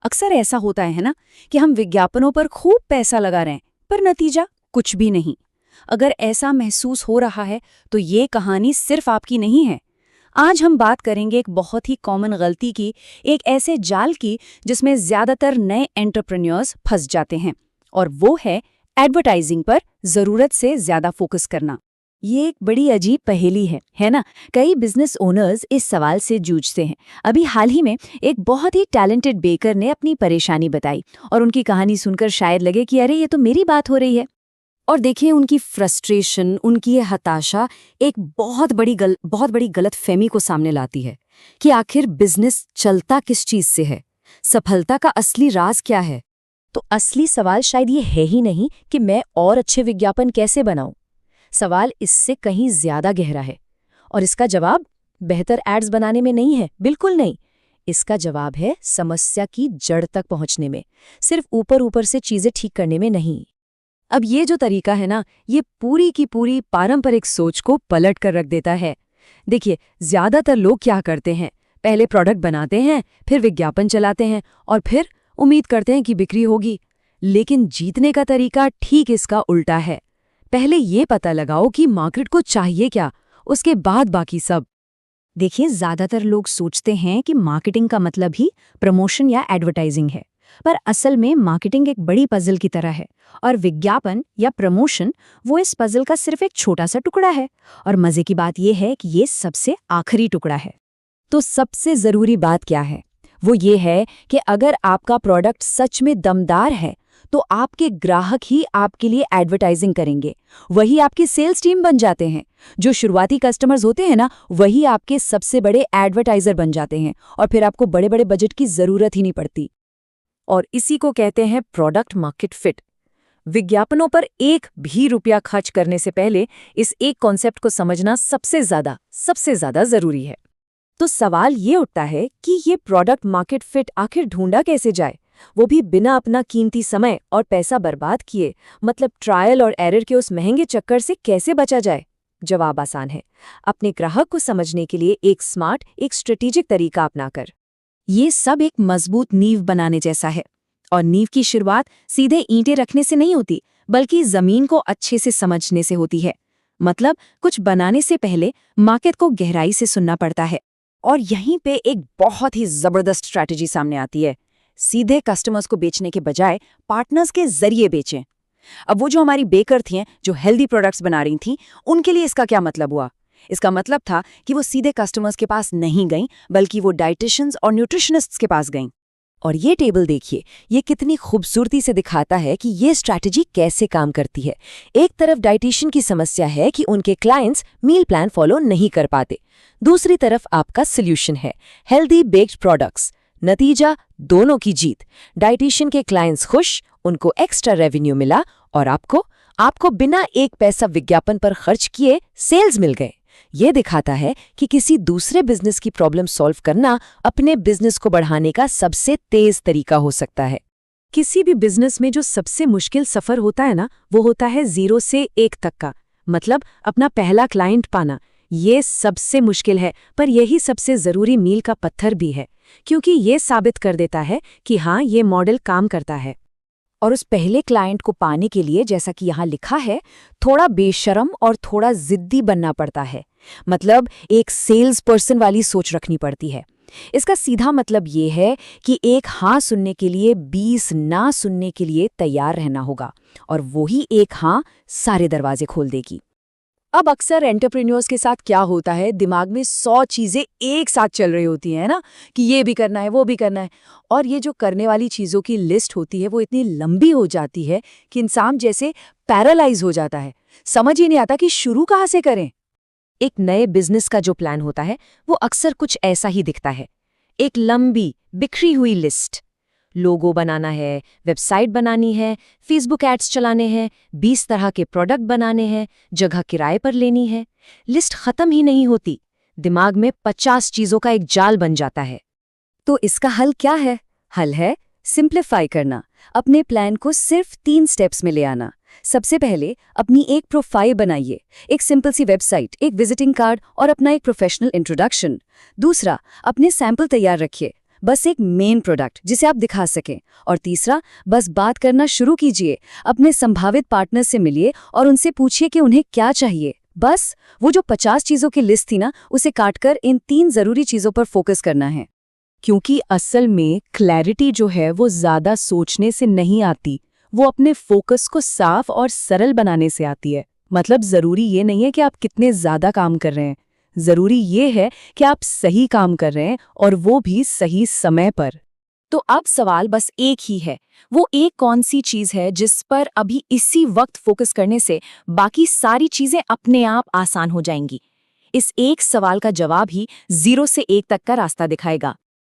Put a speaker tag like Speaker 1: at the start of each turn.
Speaker 1: अक्सर ऐसा होता है ना कि हम विज्ञापनों पर खूब पैसा लगा रहे हैं पर नतीजा कुछ भी नहीं। अगर ऐसा महसूस हो रहा है तो ये कहानी सिर्फ आपकी नहीं है। आज हम बात करेंगे एक बहुत ही कॉमन गलती की, एक ऐसे जाल की जिसमें ज्यादातर नए एंटरप्रेन्योर्स फंस जाते हैं, और वो है एडवर्टाइजिंग पर जरूरत से ज्यादा फोकस करना। ये एक बड़ी अजीब पहेली है ना। कई बिजनेस ओनर्स इस सवाल से जूझते हैं। अभी हाल ही में एक बहुत ही टैलेंटेड बेकर ने अपनी परेशानी बताई, और उनकी कहानी सुनकर शायद लगे कि अरे ये तो मेरी बात हो रही है। और देखिए, उनकी फ्रस्ट्रेशन, उनकी ये हताशा एक बहुत बड़ी गलतफहमी को सामने लाती है कि आखिर बिजनेस चलता किस चीज से है, सफलता का असली राज क्या है। तो असली सवाल शायद ये है ही नहीं कि मैं और अच्छे विज्ञापन कैसे बनाऊं। सवाल इससे कहीं ज्यादा गहरा है, और इसका जवाब बेहतर एड्स बनाने में नहीं है, बिल्कुल नहीं। इसका जवाब है समस्या की जड़ तक पहुंचने में, सिर्फ ऊपर ऊपर से चीजें ठीक करने में नहीं। अब ये जो तरीका है ना, ये पूरी की पूरी पारंपरिक सोच को पलट कर रख देता है। देखिए, ज्यादातर लोग क्या करते हैं, पहले प्रोडक्ट बनाते हैं, फिर विज्ञापन चलाते हैं, और फिर उम्मीद करते हैं कि बिक्री होगी। लेकिन जीतने का तरीका ठीक इसका उल्टा है। पहले ये पता लगाओ कि मार्केट को चाहिए क्या, उसके बाद बाकी सब। देखिए, ज्यादातर लोग सोचते हैं कि मार्केटिंग का मतलब ही प्रमोशन या एडवर्टाइजिंग है, पर असल में मार्केटिंग एक बड़ी पजल की तरह है, और विज्ञापन या प्रमोशन वो इस पजल का सिर्फ एक छोटा सा टुकड़ा है। और मजे की बात यह है कि ये सबसे आखिरी टुकड़ा है। तो सबसे जरूरी बात क्या है? वो ये है कि अगर आपका प्रोडक्ट सच में दमदार है तो आपके ग्राहक ही आपके लिए एडवर्टाइजिंग करेंगे, वही आपकी सेल्स टीम बन जाते हैं। जो शुरुआती कस्टमर्स होते हैं ना, वही आपके सबसे बड़े एडवर्टाइजर बन जाते हैं, और फिर आपको बड़े बड़े बजट की जरूरत ही नहीं पड़ती। और इसी को कहते हैं प्रोडक्ट मार्केट फिट। विज्ञापनों पर एक भी रुपया खर्च करने से पहले इस एक कॉन्सेप्ट को समझना सबसे ज्यादा जरूरी है। तो सवाल ये उठता है कि ये प्रोडक्ट मार्केट फिट आखिर ढूंढा कैसे जाए, वो भी बिना अपना कीमती समय और पैसा बर्बाद किए। मतलब ट्रायल और एरर के उस महंगे चक्कर से कैसे बचा जाए? जवाब आसान है, अपने ग्राहक को समझने के लिए एक स्मार्ट, एक स्ट्रेटेजिक तरीका अपनाकर। ये सब एक मजबूत नींव बनाने जैसा है, और नींव की शुरुआत सीधे ईंटें रखने से नहीं होती, बल्कि जमीन को अच्छे से समझने से होती है। मतलब कुछ बनाने से पहले मार्केट को गहराई से सुनना पड़ता है। और यहीं पे एक बहुत ही जबरदस्त स्ट्रैटेजी सामने आती है। सीधे कस्टमर्स को बेचने के बजाय पार्टनर्स के जरिए बेचें। अब वो जो हमारी बेकर थी, जो हेल्दी प्रोडक्ट्स बना रही थीं, उनके लिए इसका क्या मतलब हुआ? इसका मतलब था कि वो सीधे कस्टमर्स के पास नहीं गईं, बल्कि वो डाइटिशियंस और न्यूट्रिशनिस्ट्स के पास गईं। और ये टेबल देखिए, ये कितनी खूबसूरती से दिखाता है कि ये स्ट्रैटेजी कैसे काम करती है। एक तरफ डाइटिशियन की समस्या है कि उनके क्लाइंट्स मील प्लान फॉलो नहीं कर पाते, दूसरी तरफ आपका सोल्यूशन है हेल्दी बेक्ड प्रोडक्ट्स। नतीजा, दोनों की जीत। डाइटिशियन के क्लाइंट्स खुश, उनको एक्स्ट्रा रेवेन्यू मिला, और आपको बिना एक पैसा विज्ञापन पर खर्च किए सेल्स मिल गए। ये दिखाता है कि किसी दूसरे बिजनेस की प्रॉब्लम सॉल्व करना अपने बिजनेस को बढ़ाने का सबसे तेज तरीका हो सकता है। किसी भी बिजनेस में जो सबसे मुश्किल सफर होता है ना, वो होता है 0 से 1 तक का, मतलब अपना पहला क्लाइंट पाना। ये सबसे मुश्किल है, पर यही सबसे जरूरी मील का पत्थर भी है, क्योंकि ये साबित कर देता है कि हाँ, ये मॉडल काम करता है। और उस पहले क्लाइंट को पाने के लिए, जैसा कि यहाँ लिखा है, थोड़ा बेशर्म और थोड़ा जिद्दी बनना पड़ता है। मतलब एक सेल्स पर्सन वाली सोच रखनी पड़ती है। इसका सीधा मतलब ये है कि एक हाँ सुनने के लिए 20 ना सुनने के लिए तैयार रहना होगा, और वही एक हाँ सारे दरवाजे खोल देगी। अब अक्सर एंटरप्रेन्योर्स के साथ क्या होता है, दिमाग में 100 चीजें एक साथ चल रही होती हैं ना, कि ये भी करना है, वो भी करना है। और ये जो करने वाली चीजों की लिस्ट होती है, वो इतनी लंबी हो जाती है कि इंसान जैसे पैरालाइज हो जाता है। समझ ही नहीं आता कि शुरू कहाँ से करें। एक नए बिजनेस का जो प्लान होता है, वो अक्सर कुछ ऐसा ही दिखता है। एक लंबी बिखरी हुई लिस्ट। लोगो बनाना है, वेबसाइट बनानी है, फेसबुक एड्स चलाने हैं, 20 तरह के प्रोडक्ट बनाने हैं, जगह किराए पर लेनी है। लिस्ट खत्म ही नहीं होती, दिमाग में 50 चीजों का एक जाल बन जाता है। तो इसका हल क्या है? हल है सिंप्लीफाई करना, अपने प्लान को सिर्फ 3 स्टेप्स में ले आना। सबसे पहले अपनी एक प्रोफाइल बनाइए, एक सिंपल सी वेबसाइट, एक विजिटिंग कार्ड और अपना एक प्रोफेशनल इंट्रोडक्शन। दूसरा, अपने सैंपल तैयार रखिए, बस एक मेन प्रोडक्ट जिसे आप दिखा सकें। और तीसरा, बस बात करना शुरू कीजिए, अपने संभावित पार्टनर से मिलिए और उनसे पूछिए कि उन्हें क्या चाहिए। बस वो जो 50 चीजों की लिस्ट थी ना, उसे काटकर इन 3 जरूरी चीजों पर फोकस करना है।
Speaker 2: क्योंकि असल में क्लैरिटी जो है वो ज़्यादा सोचने से नहीं आती, वो अपने फोकस को साफ और सरल बनाने से आती है। मतलब ज़रूरी ये नहीं है कि आप कितने ज़्यादा काम कर रहे हैं, ज़रूरी ये है कि आप सही काम कर रहे हैं और वो भी सही समय पर।
Speaker 1: तो अब सवाल बस एक ही है, वो एक कौन सी चीज है जिस पर अभी इसी वक्त फोकस करने से बाकी सारी चीजें अपने आप आसान हो जाएंगी। इस एक सवाल का जवाब ही 0 से 1 तक का रास्ता दिखाएगा।